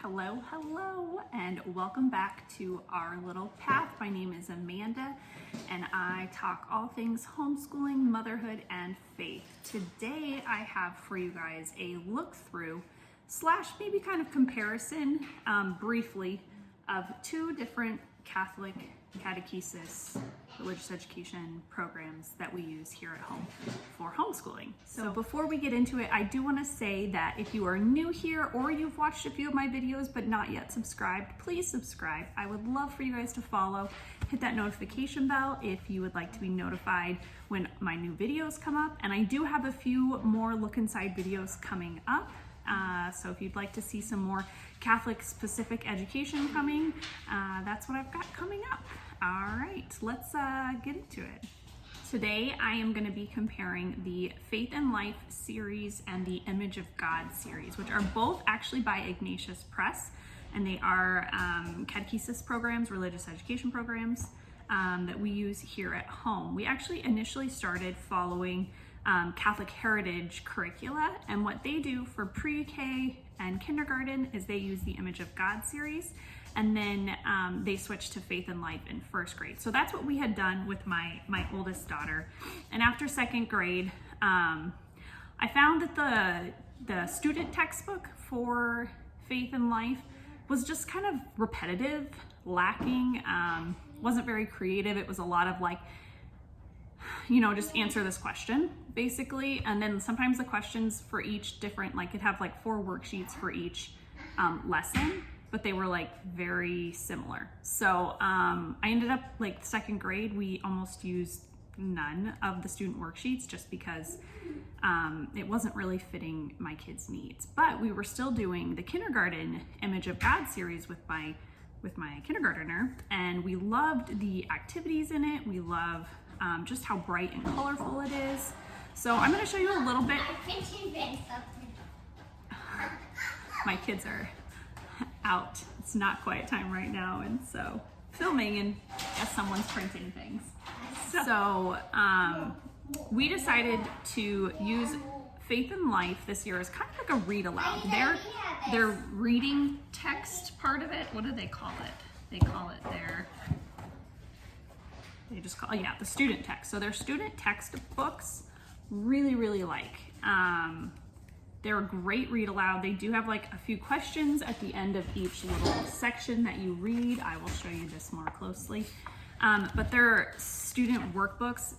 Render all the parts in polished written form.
Hello, and welcome back to our little path. My name is Amanda, and I talk all things homeschooling, motherhood, and faith. Today, I have for you guys a look through / maybe kind of comparison, briefly, of two different Catholic catechesis, religious education programs that we use here at home for homeschooling. So before we get into it, I do want to say that if you are new here or you've watched a few of my videos but not yet subscribed, please subscribe. I would love for you guys to follow. Hit that notification bell if you would like to be notified when my new videos come up. And I do have a few more look inside videos coming up. So if you'd like to see some more Catholic specific education coming, that's what I've got coming up. All right, let's get into it. Today I am going to be comparing the Faith and Life series and the Image of God series, which are both actually by Ignatius Press, and they are catechesis programs, religious education programs that we use here at home. We actually initially started following Catholic Heritage curricula, and what they do for pre-K and kindergarten is they use the Image of God series, and then they switched to Faith and Life in first grade. So that's what we had done with my oldest daughter. And after second grade, I found that the student textbook for Faith and Life was just kind of repetitive, lacking, wasn't very creative. It was a lot of like, just answer this question basically. And then sometimes the questions for each different, like it'd have like 4 worksheets for each lesson, but they were like very similar. So I ended up like second grade, we almost used none of the student worksheets just because it wasn't really fitting my kids' needs. But we were still doing the kindergarten Image of God series with my kindergartner, and we loved the activities in it. We love just how bright and colorful it is. So I'm going to show you a little bit. My kids are out. It's not quiet time right now, and so filming, and as someone's printing things. So we decided to use Faith and Life this year as kind of like a read aloud. Their reading text part of it, what do they call it? They call it the student text. So their student textbooks really like. They're a great read aloud. They do have like a few questions at the end of each little section that you read. I will show you this more closely. But their student workbooks,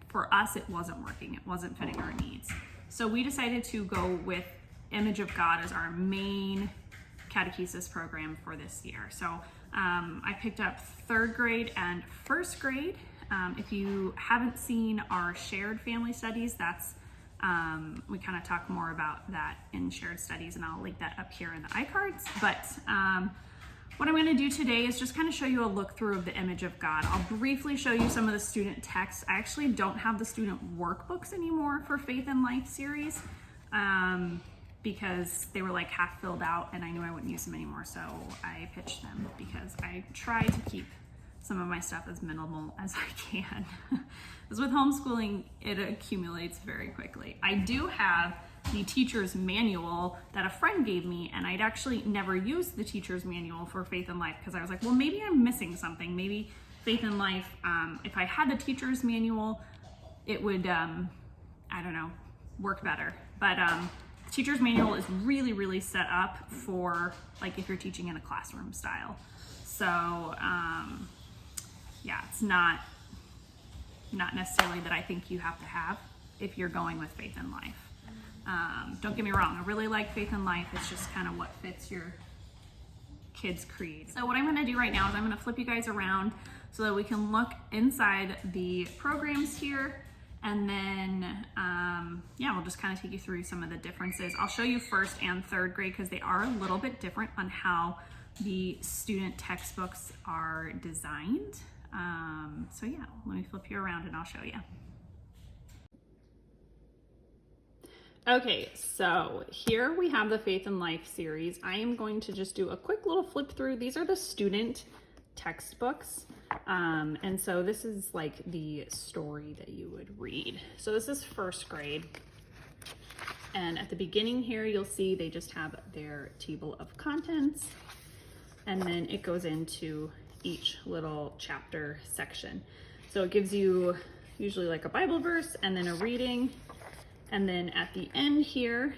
for us, it wasn't working. It wasn't fitting our needs. So we decided to go with Image of God as our main catechesis program for this year. So I picked up 3rd grade and 1st grade. If you haven't seen our shared family studies, that's we kind of talk more about that in shared studies, and I'll link that up here in the iCards. But what I'm going to do today is just kind of show you a look through of the Image of God. I'll briefly show you some of the student texts. I actually don't have the student workbooks anymore for Faith and Life series because they were like half filled out and I knew I wouldn't use them anymore, so I pitched them because I try to keep some of my stuff as minimal as I can. Because with homeschooling, it accumulates very quickly. I do have the teacher's manual that a friend gave me, and I'd actually never used the teacher's manual for Faith and Life because I was like, well, maybe I'm missing something. Maybe Faith and Life, if I had the teacher's manual, it would, work better. But the teacher's manual is really set up for like if you're teaching in a classroom style. So it's not necessarily that I think you have to have if you're going with Faith and Life. Don't get me wrong, I really like Faith and Life. It's just kind of what fits your kids' creed. So what I'm going to do right now is I'm going to flip you guys around so that we can look inside the programs here, and then we'll just kind of take you through some of the differences. I'll show you 1st and 3rd grade because they are a little bit different on how the student textbooks are designed. Let me flip you around and I'll show you. Okay, so here we have the Faith and Life series. I am going to just do a quick little flip through. These are the student textbooks. And so this is like the story that you would read. So this is 1st grade. And at the beginning here, you'll see they just have their table of contents, and then it goes into each little chapter section. So it gives you usually like a Bible verse and then a reading. And then at the end here,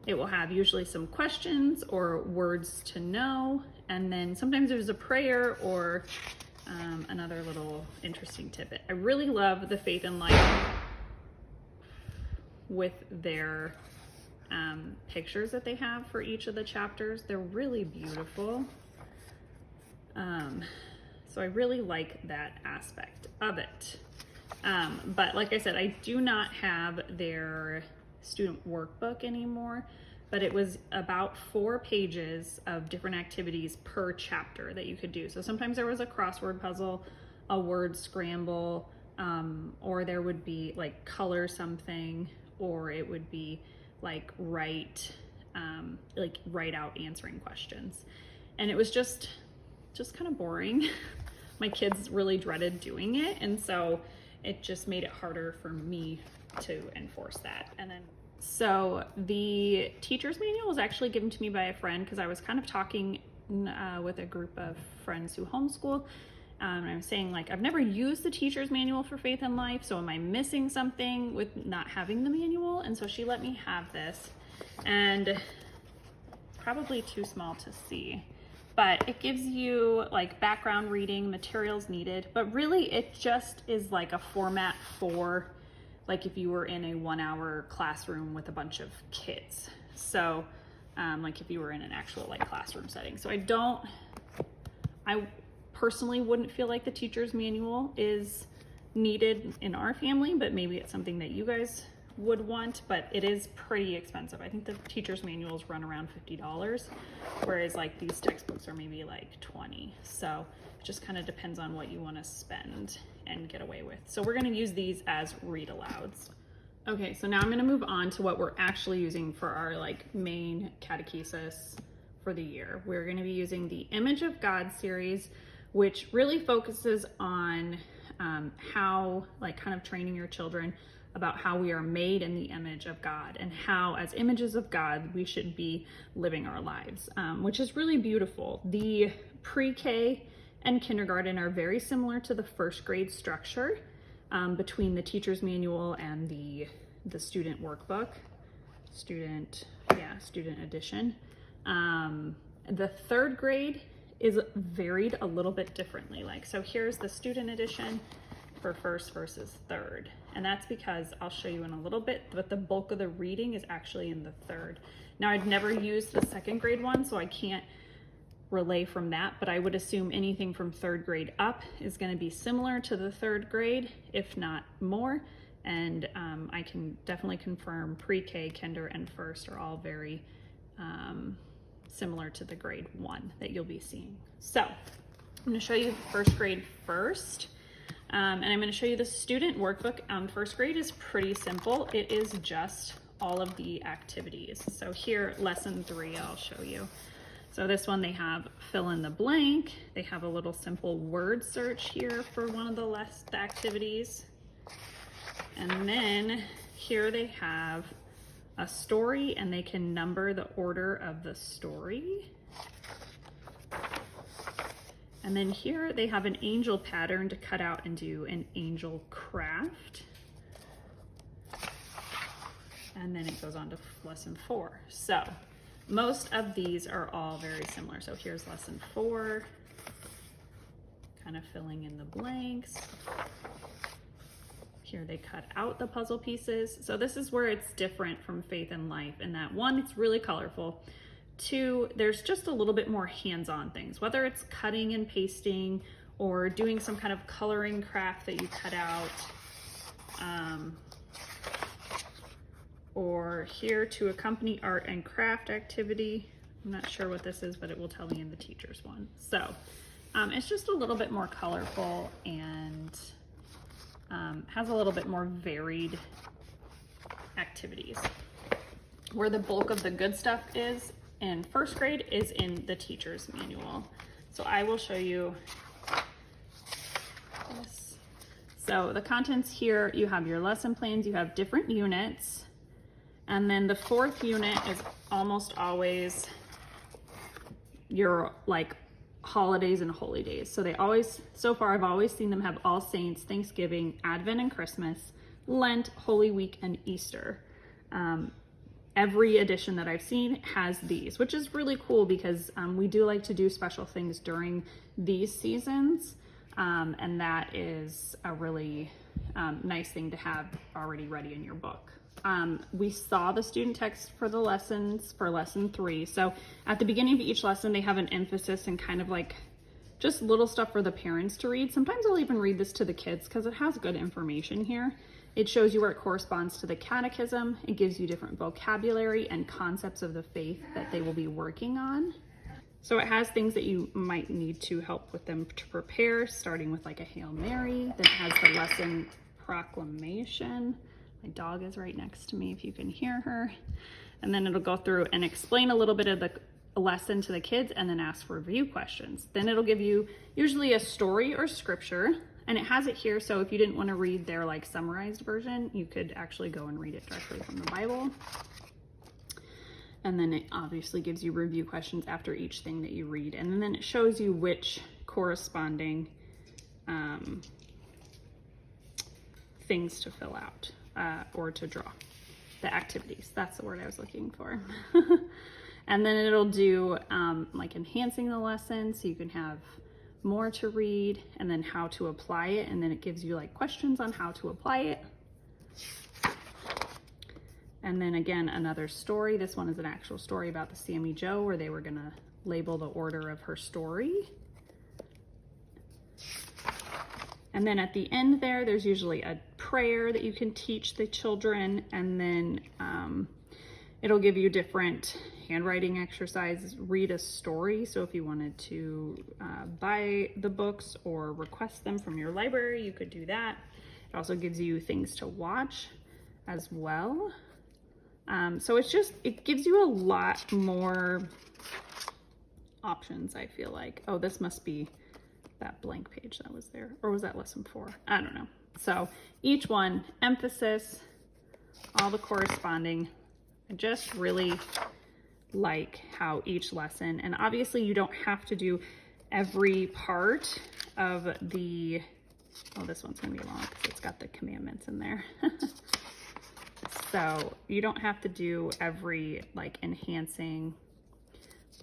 it will have usually some questions or words to know. And then sometimes there's a prayer or another little interesting tidbit. I really love the Faith and Life with their pictures that they have for each of the chapters. They're really beautiful. So I really like that aspect of it. But like I said, I do not have their student workbook anymore, but it was about 4 pages of different activities per chapter that you could do. So sometimes there was a crossword puzzle, a word scramble, or there would be like color something, or it would be like write out answering questions. And it was just kind of boring. My kids really dreaded doing it, and so it just made it harder for me to enforce that. And then so the teacher's manual was actually given to me by a friend because I was kind of talking with a group of friends who homeschool. And I'm saying, like, I've never used the teacher's manual for Faith and Life, so am I missing something with not having the manual? And so she let me have this, and probably too small to see, but it gives you like background reading, materials needed, but really it just is like a format for like if you were in a 1-hour classroom with a bunch of kids. So like if you were in an actual like classroom setting. So I personally wouldn't feel like the teacher's manual is needed in our family, but maybe it's something that you guys would want, but it is pretty expensive. I think the teacher's manuals run around $50, whereas like these textbooks are maybe like 20. So it just kind of depends on what you want to spend and get away with. So we're going to use these as read alouds. Okay, so now I'm going to move on to what we're actually using for our like main catechesis for the year. We're going to be using the Image of God series, which really focuses on how, like, kind of training your children about how we are made in the image of God and how, as images of God, we should be living our lives, which is really beautiful. The pre-K and kindergarten are very similar to the first grade structure between the teacher's manual and the student workbook, student edition. The third grade is varied a little bit differently. Like, so here's the student edition for first versus third. And that's because I'll show you in a little bit, but the bulk of the reading is actually in the third. Now, I'd never used the second grade one, so I can't relay from that, but I would assume anything from third grade up is going to be similar to the third grade, if not more. And I can definitely confirm pre-K, kinder, and first are all very similar to the grade 1 that you'll be seeing. So I'm going to show you first grade first. And I'm going to show you the student workbook. First grade is pretty simple. It is just all of the activities. So here, lesson 3, I'll show you. So this one, they have fill in the blank. They have a little simple word search here for one of the activities. And then here they have a story, and they can number the order of the story. And then here they have an angel pattern to cut out and do an angel craft. And then it goes on to lesson 4. So most of these are all very similar. So here's lesson 4, kind of filling in the blanks. Here they cut out the puzzle pieces. So this is where it's different from Faith and Life in that, 1, it's really colorful. 2, there's just a little bit more hands-on things, whether it's cutting and pasting or doing some kind of coloring craft that you cut out. Or here to accompany art and craft activity. I'm not sure what this is, but it will tell me in the teacher's one. So it's just a little bit more colorful and has a little bit more varied activities. Where the bulk of the good stuff is in first grade is in the teacher's manual. So I will show you this. So the contents here, you have your lesson plans, you have different units, And then the fourth unit is almost always your like holidays and holy days. So so far I've always seen them have All Saints, Thanksgiving, Advent and Christmas, Lent, Holy Week, and Easter. Every edition that I've seen has these, which is really cool because we do like to do special things during these seasons. And that is a really nice thing to have already ready in your book. We saw the student text for the lessons for lesson 3. So at the beginning of each lesson, they have an emphasis and kind of like just little stuff for the parents to read. Sometimes I'll even read this to the kids because it has good information here. It shows you where it corresponds to the catechism. It gives you different vocabulary and concepts of the faith that they will be working on. So it has things that you might need to help with them to prepare, starting with like a Hail Mary. Then it has the lesson proclamation. My dog is right next to me if you can hear her. And then it'll go through and explain a little bit of the lesson to the kids and then ask for review questions. Then it'll give you usually a story or scripture, and it has it here. So if you didn't want to read their like summarized version, you could actually go and read it directly from the Bible. And then it obviously gives you review questions after each thing that you read. And then it shows you which corresponding things to fill out or to draw. The activities, that's the word I was looking for. And then it'll do like enhancing the lesson so you can have more to read, and then how to apply it. And then it gives you like questions on how to apply it. And then again, another story. This one is an actual story about the Sammy Joe, where they were gonna label the order of her story. And then at the end there's usually a prayer that you can teach the children. And then it'll give you different handwriting exercises, read a story. So if you wanted to buy the books or request them from your library, you could do that. It also gives you things to watch as well. So it gives you a lot more options, I feel like. Oh, this must be that blank page that was there. Or was that lesson 4? I don't know. So each one, emphasis, all the corresponding. I just really like how each lesson, and obviously you don't have to do every part of the, oh, this one's gonna be long because it's got the commandments in there. So you don't have to do every like enhancing,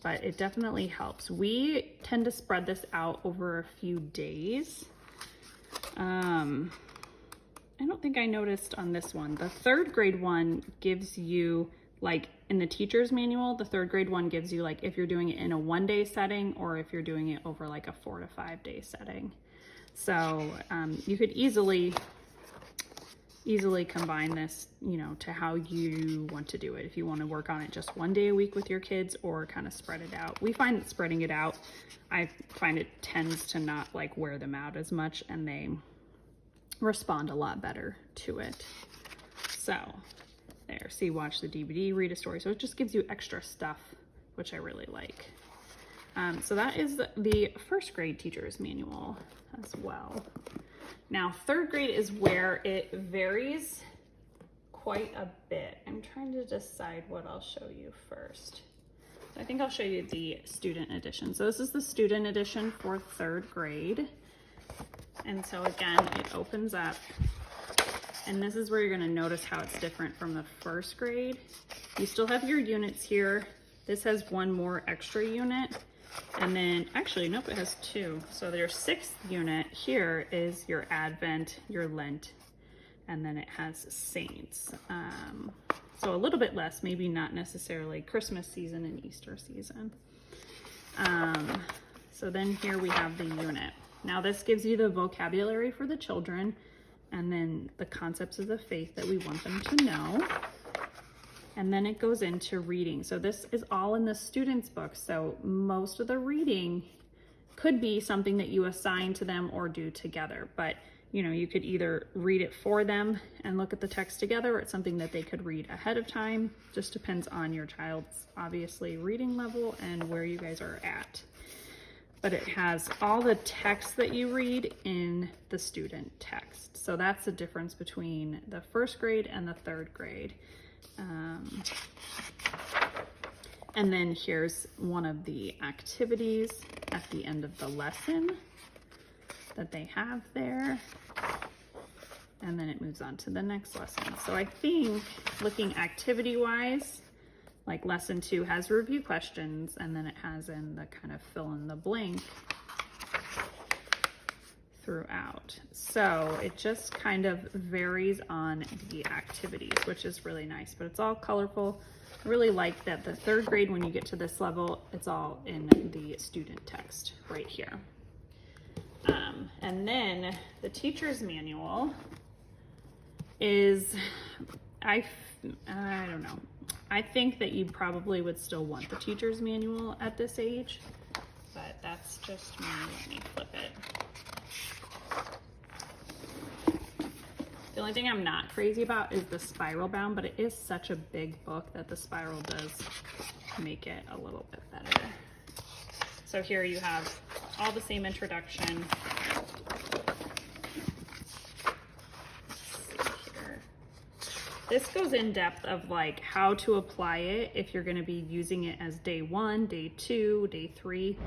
but it definitely helps. We tend to spread this out over a few days. I don't think I noticed on this one. The 3rd grade one gives you, like in the teacher's manual, the 3rd grade one gives you like if you're doing it in a 1-day setting or if you're doing it over like a 4 to 5 day setting. So you could easily combine this, you know, to how you want to do it. If you want to work on it just 1 day a week with your kids or kind of spread it out. We find that spreading it out, I find it tends to not like wear them out as much, and they respond a lot better to it. So there, see, watch the DVD, read a story. So it just gives you extra stuff, which I really like. So that is the 1st grade teacher's manual as well. Now, 3rd grade is where it varies quite a bit. I'm trying to decide what I'll show you first. I think I'll show you the student edition. So this is the student edition for 3rd grade. And so again, it opens up, and this is where you're gonna notice how it's different from the 1st grade. You still have your units here. This has 1 more extra unit. And then, actually, nope, it has 2. So their 6th unit here is your Advent, your Lent, and then it has Saints. So a little bit less, maybe not necessarily Christmas season and Easter season. So then here we have the unit. Now this gives you the vocabulary for the children, and then the concepts of the faith that we want them to know. And then it goes into reading. So this is all in the student's book. So most of the reading could be something that you assign to them or do together. But, you know, you could either read it for them and look at the text together, or it's something that they could read ahead of time. Just depends on your child's, obviously, reading level and where you guys are at. But it has all the text that you read in the student text. So that's the difference between the 1st grade and the 3rd grade. And then here's one of the activities at the end of the lesson that they have there. And then it moves on to the next lesson. So I think looking activity-wise, like lesson 2 has review questions, and then it has in the kind of fill in the blank throughout. So it just kind of varies on the activities, which is really nice, but it's all colorful. I really like that the 3rd grade, when you get to this level, it's all in the student text right here. And then the teacher's manual is, I don't know. I think that you probably would still want the teacher's manual at this age, but that's just me. Let me flip it. The only thing I'm not crazy about is the spiral bound, but it is such a big book that the spiral does make it a little bit better. So here you have all the same introduction. This goes in depth of like how to apply it if you're going to be using it as day 1, day 2, day 3,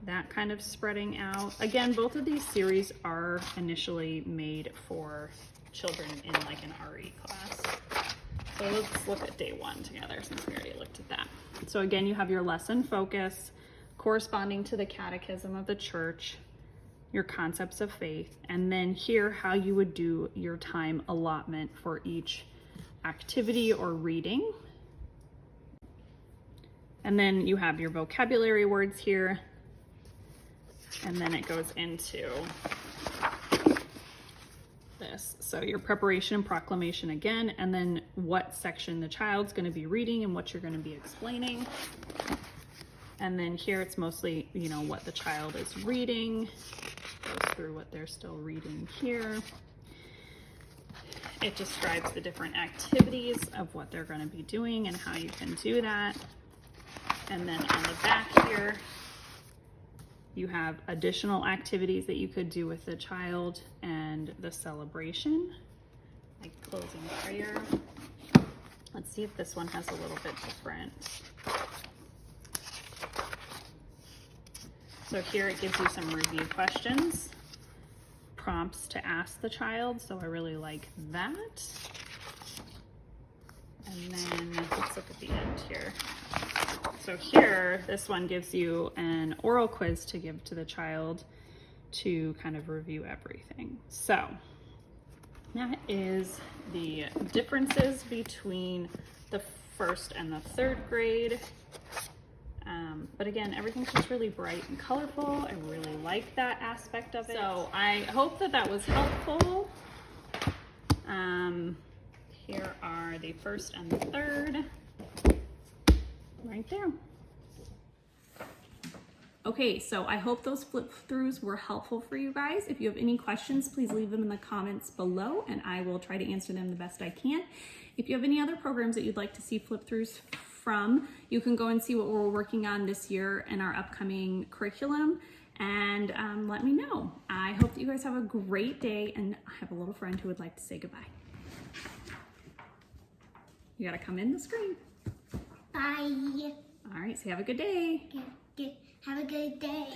that kind of spreading out. Again, both of these series are initially made for children in like an RE class. So let's look at day 1 together since we already looked at that. So again, you have your lesson focus corresponding to the Catechism of the Church, your concepts of faith, and then here how you would do your time allotment for each activity or reading. And then you have your vocabulary words here, and then it goes into this. So your preparation and proclamation again, and then what section the child's going to be reading and what you're going to be explaining. And then here it's mostly, you know, what the child is reading, goes through what they're still reading here. It describes the different activities of what they're going to be doing and how you can do that. And then on the back here, you have additional activities that you could do with the child and the celebration, like closing prayer. Let's see if this one has a little bit different. So here it gives you some review questions, prompts to ask the child, so I really like that. And then let's look at the end here. So here, this one gives you an oral quiz to give to the child to kind of review everything. So that is the differences between the 1st and the 3rd grade. But again, everything's just really bright and colorful. I really like that aspect of it. So I hope that that was helpful. Here are the 1st and the 3rd right there. Okay, so I hope those flip throughs were helpful for you guys. If you have any questions, please leave them in the comments below and I will try to answer them the best I can. If you have any other programs that you'd like to see flip throughs from, you can go and see what we're working on this year in our upcoming curriculum and let me know. I hope that you guys have a great day, and I have a little friend who would like to say goodbye. You gotta come in the screen. Bye. All right, so have a good day. Have a good day.